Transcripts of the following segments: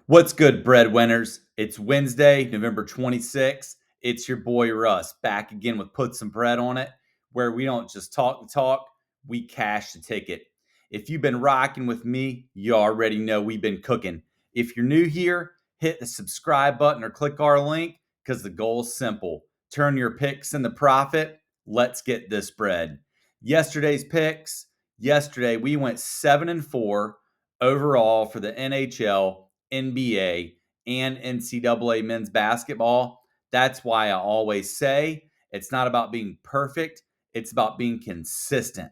What's good, breadwinners? It's Wednesday, November 26th. It's your boy Russ back again with Put Some Bread on It, where we don't just talk the talk, we cash the ticket. If you've been rocking with me, you already know we've been cooking. If you're new here, hit the subscribe button or click our link because the goal is simple. Turn your picks into profit. Let's get this bread. Yesterday's picks. Yesterday, we went 7-4 overall for the NHL, NBA, and NCAA men's basketball. That's why I always say it's not about being perfect, it's about being consistent.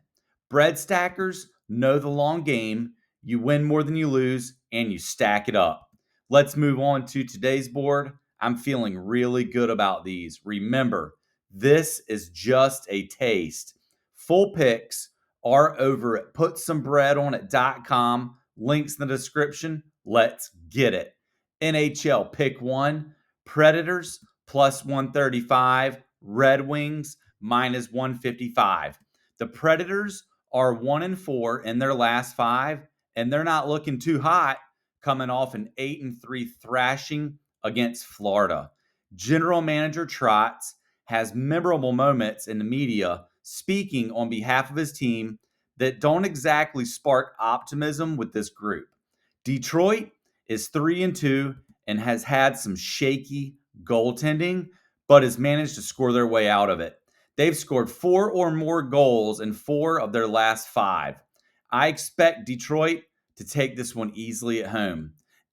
Bread stackers know the long game. You win more than you lose, and you stack it up. Let's move on to today's board. I'm feeling really good about these. Remember, this is just a taste. Full picks are over at putsomebreadonit.com. Links in the description. Let's get it. NHL pick one, Predators plus 135, Red Wings minus 155. The Predators are 1-4 in their last five, and they're not looking too hot, coming off an 8-3 thrashing against Florida. General Manager Trotz has memorable moments in the media speaking on behalf of his team that don't exactly spark optimism with this group. Detroit is 3-2 and has had some shaky goaltending, but has managed to score their way out of it. They've scored 4 or more goals in 4 of their last 5. I expect Detroit to take this one easily at home.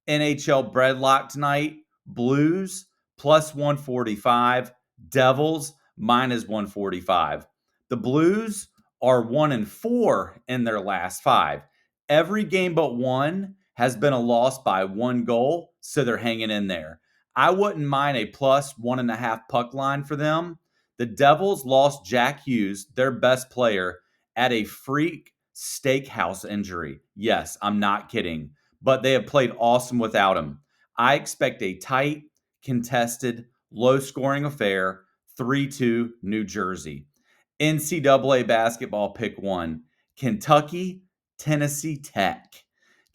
NHL breadlock tonight, Blues plus 145, Devils minus 145. The Blues are 1-4 in their last 5. Every game but one has been a loss by 1 goal, so they're hanging in there. I wouldn't mind a plus 1.5 puck line for them. The Devils lost Jack Hughes, their best player, at a freak steakhouse injury. Yes, I'm not kidding, but they have played awesome without him. I expect a tight, contested, low scoring affair, 3-2 New Jersey. NCAA basketball pick one, Kentucky, Tennessee Tech.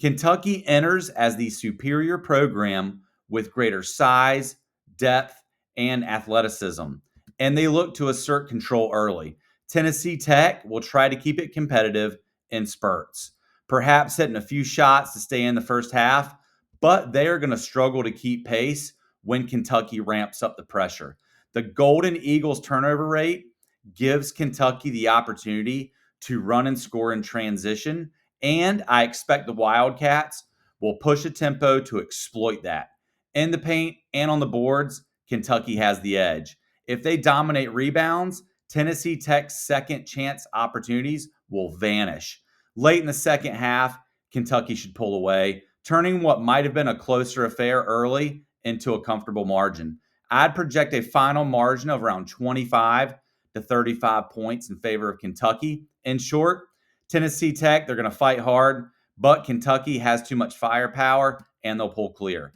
Kentucky enters as the superior program with greater size, depth, and athleticism, and they look to assert control early. Tennessee Tech will try to keep it competitive in spurts, perhaps hitting a few shots to stay in the first half, but they are going to struggle to keep pace when Kentucky ramps up the pressure. The Golden Eagles turnover rate gives Kentucky the opportunity to run and score in transition, and I expect the Wildcats will push a tempo to exploit that. In the paint and on the boards, Kentucky has the edge. If they dominate rebounds, Tennessee Tech's second chance opportunities will vanish. Late in the second half, Kentucky should pull away, turning what might have been a closer affair early into a comfortable margin. I'd project a final margin of around 25 to 35 points in favor of Kentucky. In short, Tennessee Tech, they're going to fight hard, but Kentucky has too much firepower and they'll pull clear.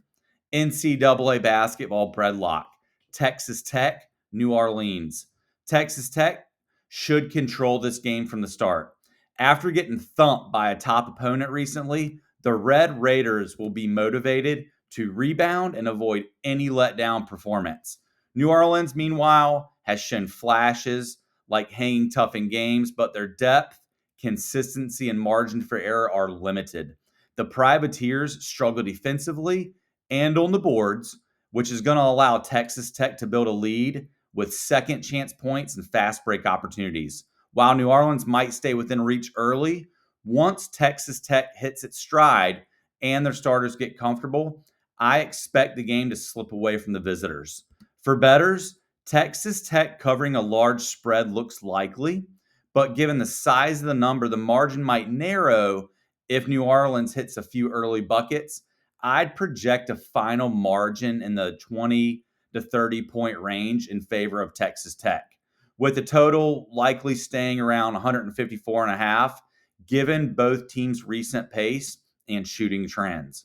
NCAA basketball breadlock, Texas Tech, New Orleans. Texas Tech should control this game from the start. After getting thumped by a top opponent recently, the Red Raiders will be motivated to rebound and avoid any letdown performance. New Orleans, meanwhile, has shown flashes like hanging tough in games, but their depth, consistency, and margin for error are limited. The Privateers struggle defensively and on the boards, which is going to allow Texas Tech to build a lead with second chance points and fast break opportunities. While New Orleans might stay within reach early, once Texas Tech hits its stride and their starters get comfortable, I expect the game to slip away from the visitors. For bettors, Texas Tech covering a large spread looks likely, but given the size of the number, the margin might narrow if New Orleans hits a few early buckets. I'd project a final margin in the 20 to 30 point range in favor of Texas Tech, with the total likely staying around 154.5, given both teams' recent pace and shooting trends.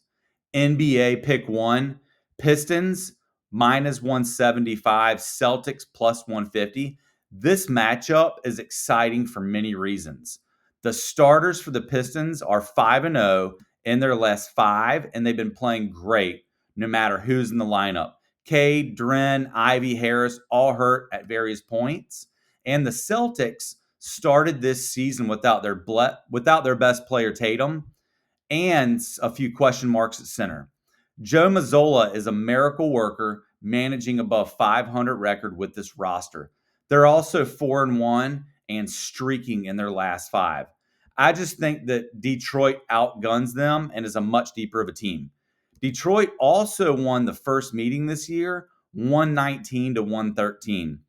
NBA pick one, Pistons minus 175, Celtics plus 150. This matchup is exciting for many reasons. The starters for the Pistons are 5-0 in their last 5, and they've been playing great no matter who's in the lineup. Cade, Dren, Ivy, Harris, all hurt at various points. And the Celtics started this season without their best player, Tatum, and a few question marks at center. Joe Mazzola is a miracle worker managing above 500 record with this roster. They're also 4-1 and streaking in their last 5. I just think that Detroit outguns them and is a much deeper of a team. Detroit also won the first meeting this year, 119-113.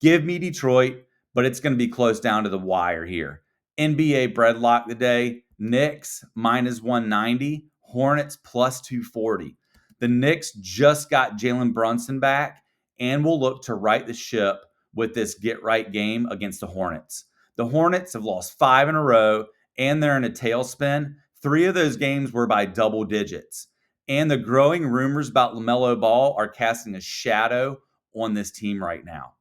Give me Detroit, but it's going to be close down to the wire here. NBA breadlock today, Knicks minus 190, Hornets plus 240. The Knicks just got Jalen Brunson back and will look to right the ship with this get-right game against the Hornets. The Hornets have lost 5 in a row, and they're in a tailspin. 3 of those games were by double digits. And the growing rumors about LaMelo Ball are casting a shadow on this team right now.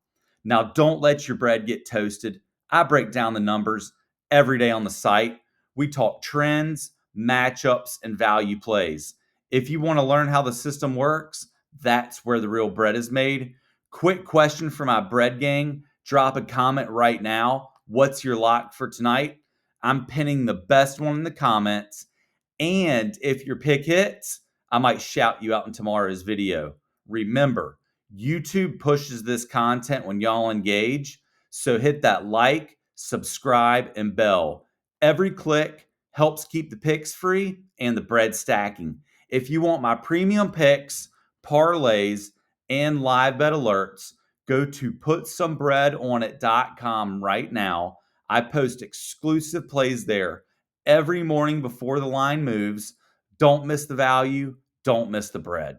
Now, don't let your bread get toasted. I break down the numbers every day on the site. We talk trends, matchups, and value plays. If you want to learn how the system works, that's where the real bread is made. Quick question for my bread gang. Drop a comment right now. What's your lock for tonight? I'm pinning the best one in the comments. And if your pick hits, I might shout you out in tomorrow's video. Remember, YouTube pushes this content when y'all engage. So hit that like, subscribe, and bell. Every click helps keep the picks free and the bread stacking. If you want my premium picks, parlays, and live bet alerts, go to putsomebreadonit.com right now. I post exclusive plays there every morning before the line moves. Don't miss the value. Don't miss the bread.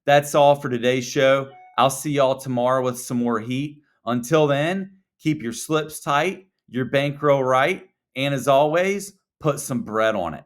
That's all for today's show. I'll see y'all tomorrow with some more heat. Until then, keep your slips tight, your bankroll right, and as always, put some bread on it.